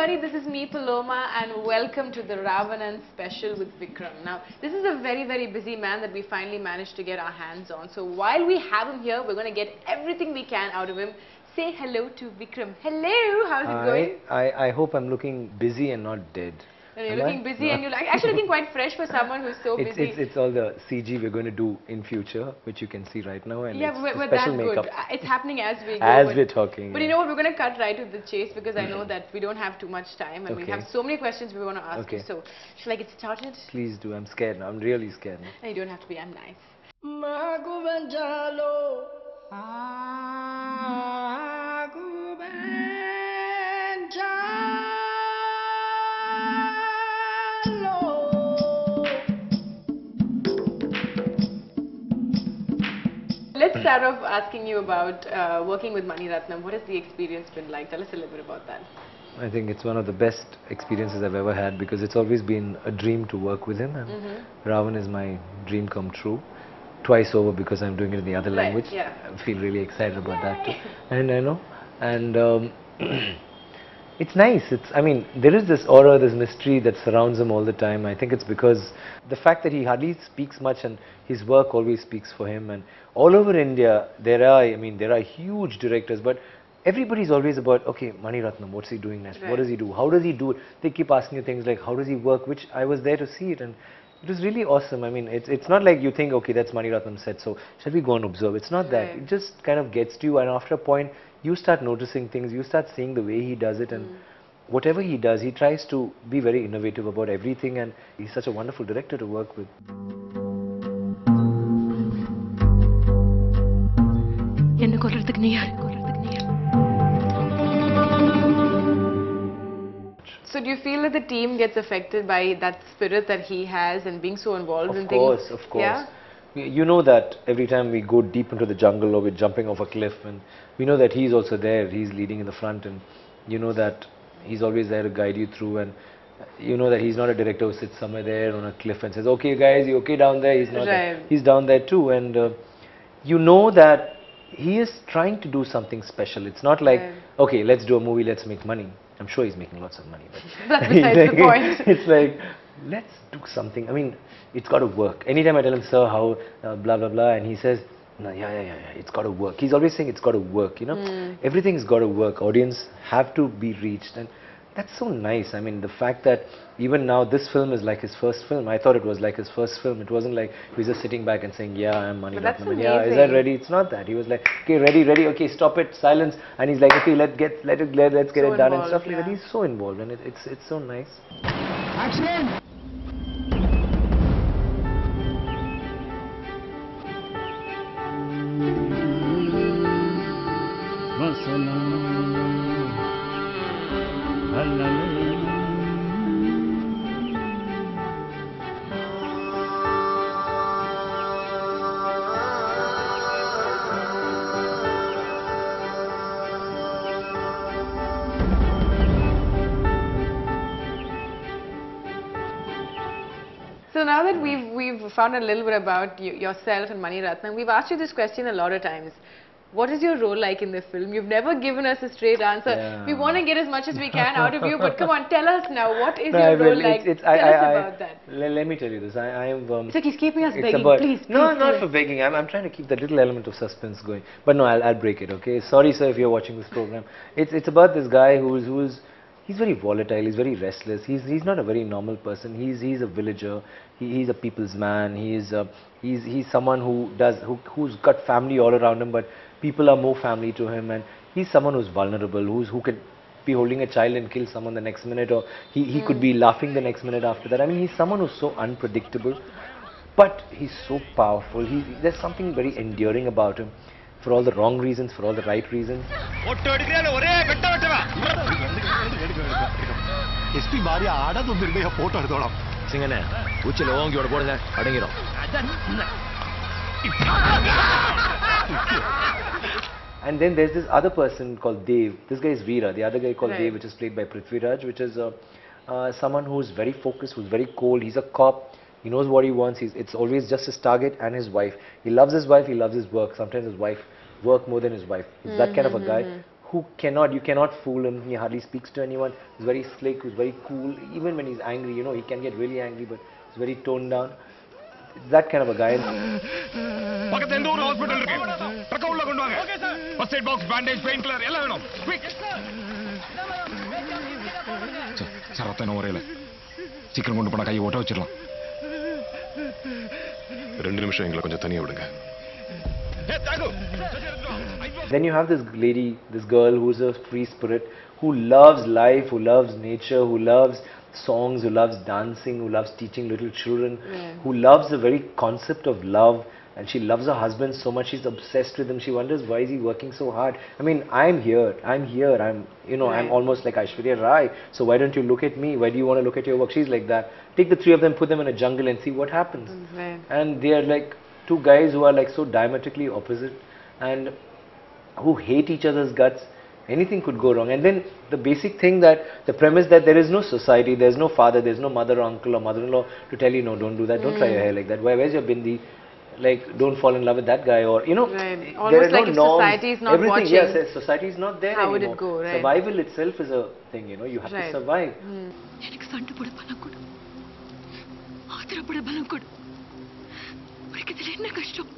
everybody, this is me Paloma and welcome to the Ravanan special with Vikram. Now, this is a very busy man that we finally managed to get our hands on. So while we have him here, we're going to get everything we can out of him. Say hello to Vikram. Hello, how's it going? I hope I'm looking busy and not dead. No, you're looking busy and you're actually looking quite fresh for someone who's so busy. It's all the CG we're going to do in future, which you can see right now. And yeah, it's we're special that makeup. good. It's happening as we go. As we're talking. But you know what, we're going to cut right to the chase because I know that we don't have too much time and we have so many questions we want to ask you. So, shall I get started? Please do. I'm scared now. I'm really scared now. No, you don't have to be. I'm nice. Let's start off asking you about working with Mani Ratnam. What has the experience been like? Tell us a little bit about that. I think it's one of the best experiences I've ever had because it's always been a dream to work with him, and Ravan is my dream come true. Twice over because I'm doing it in the other language. Yeah. I feel really excited about that too. And I know. And it's nice. I mean, there is this aura, this mystery that surrounds him all the time. I think it's because the fact that he hardly speaks much and his work always speaks for him. And all over India, there are huge directors, but everybody's always about, okay, Mani Ratnam, what's he doing next? What does he do? How does he do it? They keep asking you things like, how does he work? Which I was there to see it, and it was really awesome. I mean, it's not like you think, okay, that's Mani Ratnam said, so shall we go and observe? It's not that. It just kind of gets to you, and after a point, you start noticing things, you start seeing the way he does it, and whatever he does, he tries to be very innovative about everything, and he's such a wonderful director to work with. So do you feel that the team gets affected by that spirit that he has and being so involved in things? Of course. Yeah? You know that every time we go deep into the jungle or we're jumping off a cliff, and we know that he's also there, he's leading in the front, and you know that he's always there to guide you through, and you know that he's not a director who sits somewhere there on a cliff and says, okay guys, you okay down there? He's not there. He's down there too, and you know that he is trying to do something special. It's not like, okay, let's do a movie, let's make money. I'm sure he's making lots of money. But that's besides the point. It's like, let's do something. I mean, it's got to work. Anytime I tell him, sir, how blah blah blah, and he says, no, yeah, it's got to work. He's always saying it's got to work. You know, everything's got to work. Audience have to be reached, and that's so nice. I mean, the fact that even now this film is like his first film. I thought it was like his first film. It wasn't like he was just sitting back and saying, yeah, I'm Mani Ratnam. Yeah, is that ready? It's not that. He was like, okay, ready, okay, stop it, silence. And he's like, okay, let's get it done and stuff like that. He's so involved, and it's so nice. Action! So now that we've found a little bit about yourself and Mani Ratnam, we've asked you this question a lot of times. What is your role like in the film? You've never given us a straight answer. Yeah. We want to get as much as we can out of you, but come on, tell us now. What is your role like? Tell us about that. Let me tell you this. I am. It's like he's keeping us begging. Please. No, not for begging. I'm trying to keep that little element of suspense going. But no, I'll break it. Okay. Sorry, sir, if you're watching this program. It's about this guy who's he's very volatile. He's very restless. He's not a very normal person. He's a villager. He's a people's man. He's someone who's got family all around him, but people are more family to him, and he's someone who's vulnerable, who could be holding a child and kill someone the next minute, or he could be laughing the next minute after that. I mean, he's someone who's so unpredictable, but he's so powerful. There's something very endearing about him, for all the wrong reasons, for all the right reasons. And then there's this other person called Dev. This guy is Veera. The other guy called Dev, which is played by Prithviraj, which is someone who's very focused, who's very cold. He's a cop. He knows what he wants. It's always just his target and his wife. He loves his wife. He loves his work. Sometimes his wife work more than his wife. He's that kind of a guy who you cannot fool him. He hardly speaks to anyone. He's very slick, he's very cool. Even when he's angry, you know, he can get really angry, but he's very toned down. That kind of a guy. First aid box, bandage, painkiller, quick. சீக்கிரம் கொண்டு போனா கையை ஓட்ட வச்சிடலாம். 2 நிமிஷம் எங்களை கொஞ்சம் தனியா விடுங்க. Then you have this lady, this girl who's a free spirit, who loves life, who loves nature, who loves songs, who loves dancing, who loves teaching little children, who loves the very concept of love, and she loves her husband so much, she's obsessed with him. She wonders, why is he working so hard? I mean, I'm here, you know, I'm almost like Aishwarya Rai, so why don't you look at me? Why do you want to look at your work? She's like that. Take the 3 of them, put them in a jungle and see what happens. And they are like 2 guys who are like so diametrically opposite and who hate each other's guts. Anything could go wrong. And then the basic thing, that the premise that there is no society, there's no father, there's no mother or uncle or mother-in-law to tell you, no, don't do that, don't try your hair like that, where's your bindi, like, don't fall in love with that guy, or, you know, almost like no if norms, society is not everything, watching, yes, society is not there how anymore. would it go, right? Survival itself is a thing, you know, you have to survive. எனக்கு சண்டை போட பலம் கொடு, ஆத்திரப்பட பலம் கொடு. உனக்கு இதுல என்ன கஷ்டம்?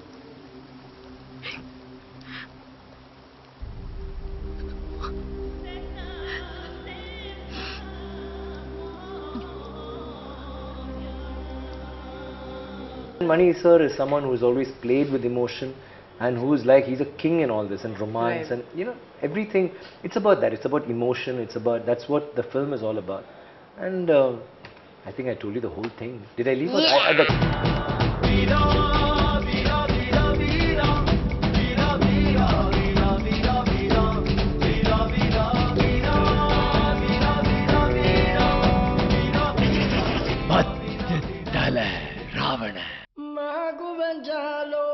Mani sir is someone who's always played with emotion and who's like, he's a king in all this, and romance and, you know, everything. It's about that. It's about emotion. It's about, that's what the film is all about. And I think I told you the whole thing. Did I leave? Ravana. Magu Banjalo.